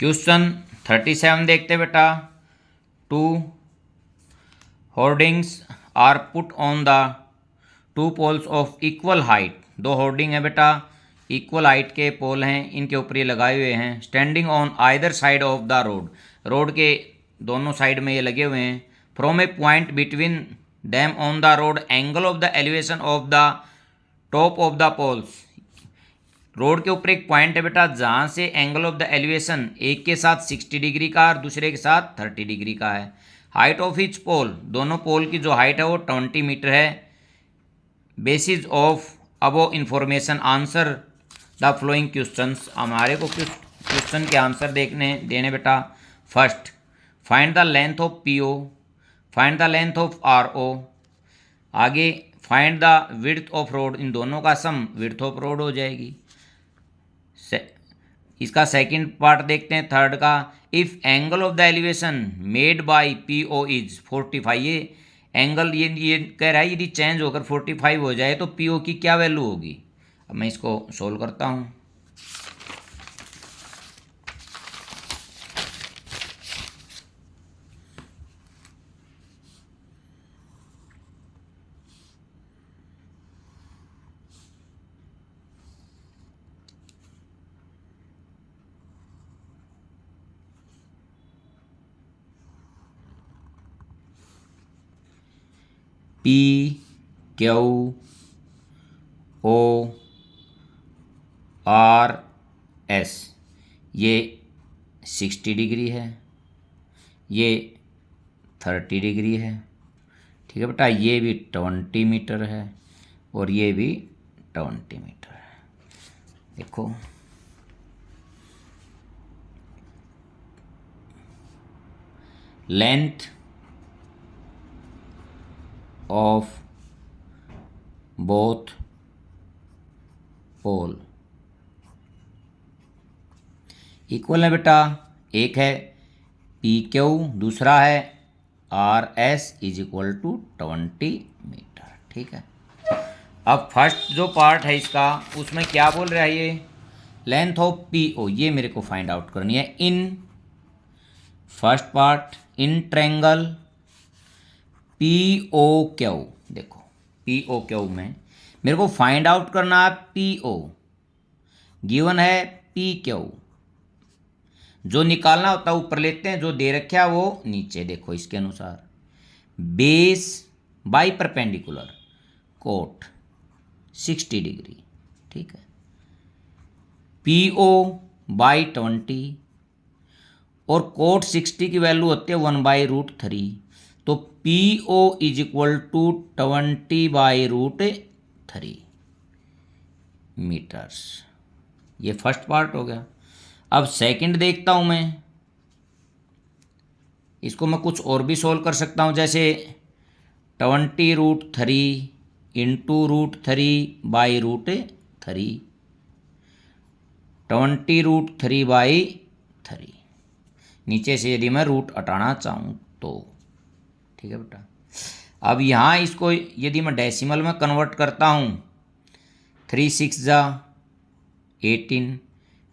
Question 37 देखते बेटा। Two hoardings are put on the two poles of equal height. दो hoarding है बेटा, इक्वल हाइट के पोल हैं, इनके ऊपर ये लगाए हुए हैं। Standing on either side of the road, road के दोनों साइड में ये लगे हुए हैं। From a point between them on the road, angle of the elevation of the top of the poles. Road के ऊपर एक पॉइंट है बेटा, जहाँ से एंगल ऑफ द एलिवेशन एक के साथ 60 डिग्री का और दूसरे के साथ 30 डिग्री का है। हाइट ऑफ ईच पोल, दोनों पोल की जो हाइट है वो 20 मीटर है। Basis of above information answer the following questions. हमारे को क्वेश्चन के आंसर देने बेटा। First, find the length of P O, find the length of R O. आगे find the width of road, इन दोनों का सम विड्थ ऑफ रोड हो जाएगी। इसका सेकंड पार्ट देखते हैं, थर्ड का। If angle of the elevation made by P O is 45, ये एंगल ये कह रहा है यदि चेंज होकर 45 हो जाए तो पी ओ की क्या वैल्यू होगी। अब मैं इसको सोल्व करता हूँ। P Q O R S, ये 60 डिग्री है, ये 30 डिग्री है। ठीक है बेटा, ये भी 20 मीटर है और ये भी 20 मीटर है। देखो length of both pole equal है बेटा। एक है पी क्यू, दूसरा है R S is equal to 20 metre. ठीक है, अब फर्स्ट जो पार्ट है इसका, उसमें क्या बोल रहा है ये, लेंथ ऑफ पी ओ, ये मेरे को फाइंड आउट करनी है। In first part, in triangle P O Q, देखो पी ओ क्यू में मेरे को फाइंड आउट करना है पी ओ, गिवन है पी क्यू। जो निकालना होता है ऊपर लेते हैं, जो दे रखा है वो नीचे। देखो इसके अनुसार base by perpendicular cot 60 degree. ठीक है, पी ओ बाई 20 और कोट 60 की वैल्यू होती है 1/√3। तो P O is equal to 20/√3 metres. ये फर्स्ट पार्ट हो गया। अब सेकंड देखता हूं मैं, इसको मैं कुछ और भी सोल्व कर सकता हूं, जैसे 20√3 इंटू √3/√3, 20√3/3। नीचे से यदि मैं रूट हटाना चाहूँ तो। ठीक है बेटा, अब यहाँ इसको यदि मैं डेसिमल में कन्वर्ट करता हूँ, 3 6 जा 18,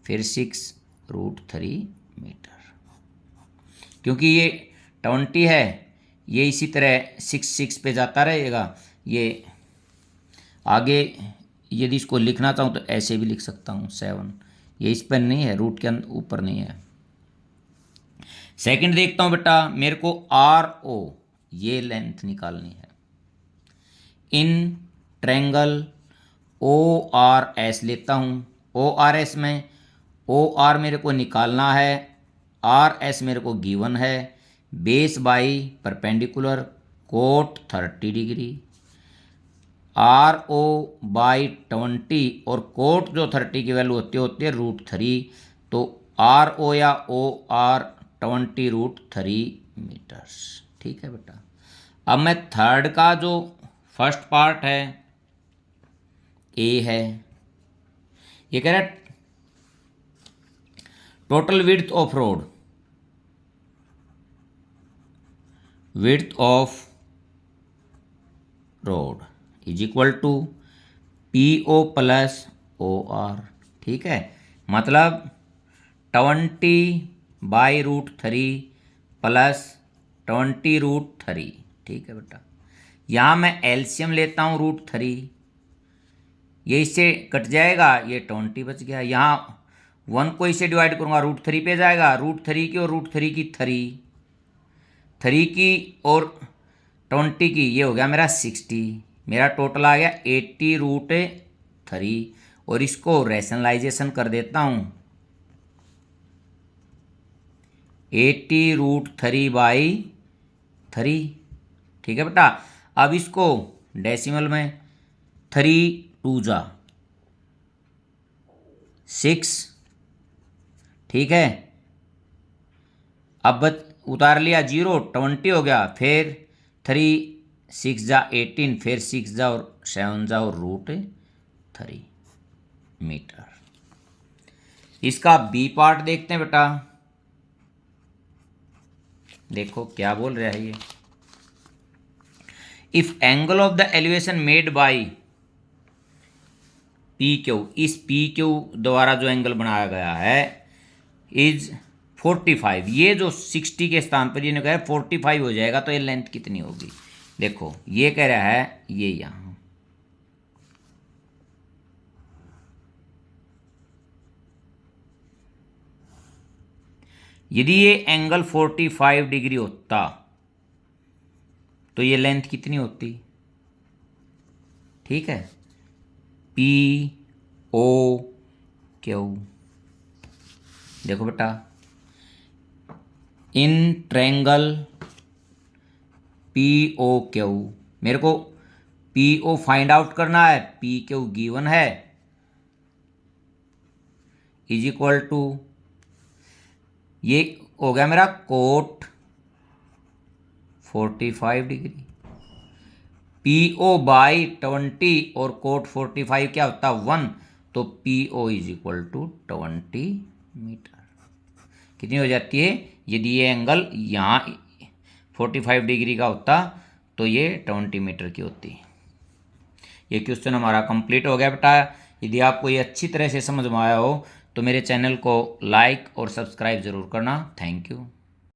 फिर 6√3 मीटर। क्योंकि ये 20 है, ये इसी तरह 6 पे जाता रहेगा। ये आगे यदि इसको लिखना चाहूँ तो ऐसे भी लिख सकता हूँ 7, ये इस पर नहीं है, रूट के ऊपर नहीं है। सेकंड देखता हूँ बेटा, मेरे को आर ओ ये लेंथ निकालनी है। In triangle O R S लेता हूँ। ओ आर एस में ओ आर मेरे को निकालना है, आर एस मेरे को गिवन है। Base by perpendicular cot 30 degree, R O by 20 और कोट जो 30 की वैल्यू होती है √3। तो आर ओ या ओ आर 20√3 मीटर्स। ठीक है बेटा, अब मैं थर्ड का जो फर्स्ट पार्ट है ए है, ये कह रहा है total width of road, width of road is equal to P O plus O R. ठीक है, मतलब 20/√3 प्लस 20√3। ठीक है बेटा, यहाँ मैं एलसीएम लेता हूँ √3, ये इससे कट जाएगा, ये 20 बच गया। यहाँ 1 को इससे डिवाइड करूँगा, √3 पे जाएगा, √3 की और √3 की 3 की और 20 की, ये हो गया मेरा 60। मेरा टोटल आ गया 80√3। और इसको रैशनलाइजेशन कर देता हूँ, 80√3/3। ठीक है बेटा, अब इसको डेसिमल में 3 2 जा 6। ठीक है, अब उतार लिया 0, 20 हो गया, फिर 3 6 जा 18, फिर 6 जा और 7 जा और √3 मीटर। इसका बी पार्ट देखते हैं बेटा, देखो क्या बोल रहा है ये। If angle of the elevation made by P Q, इस पी क्यू द्वारा जो एंगल बनाया गया है इज 45, ये जो 60 के स्थान पर ये कह रहा है 45 हो जाएगा, तो ये लेंथ कितनी होगी। देखो ये कह रहा है ये यहाँ, यदि ये एंगल 45 डिग्री होता तो ये लेंथ कितनी होती। ठीक है, पी ओ क्यू, देखो बेटा in triangle P O Q, मेरे को पी ओ फाइंड आउट करना है, पी क्यू गिवन है, इज इक्वल टू, ये हो गया मेरा cot 45 degree, P O by 20 और कोट 45 क्या होता है 1, तो P O is equal to 20 metre. कितनी हो जाती है, यदि ये एंगल यहाँ 45 डिग्री का होता तो ये 20 मीटर की होती। ये क्वेश्चन हमारा कंप्लीट हो गया बेटा। यदि आपको ये अच्छी तरह से समझ में आया हो तो मेरे चैनल को लाइक और सब्सक्राइब ज़रूर करना। Thank you.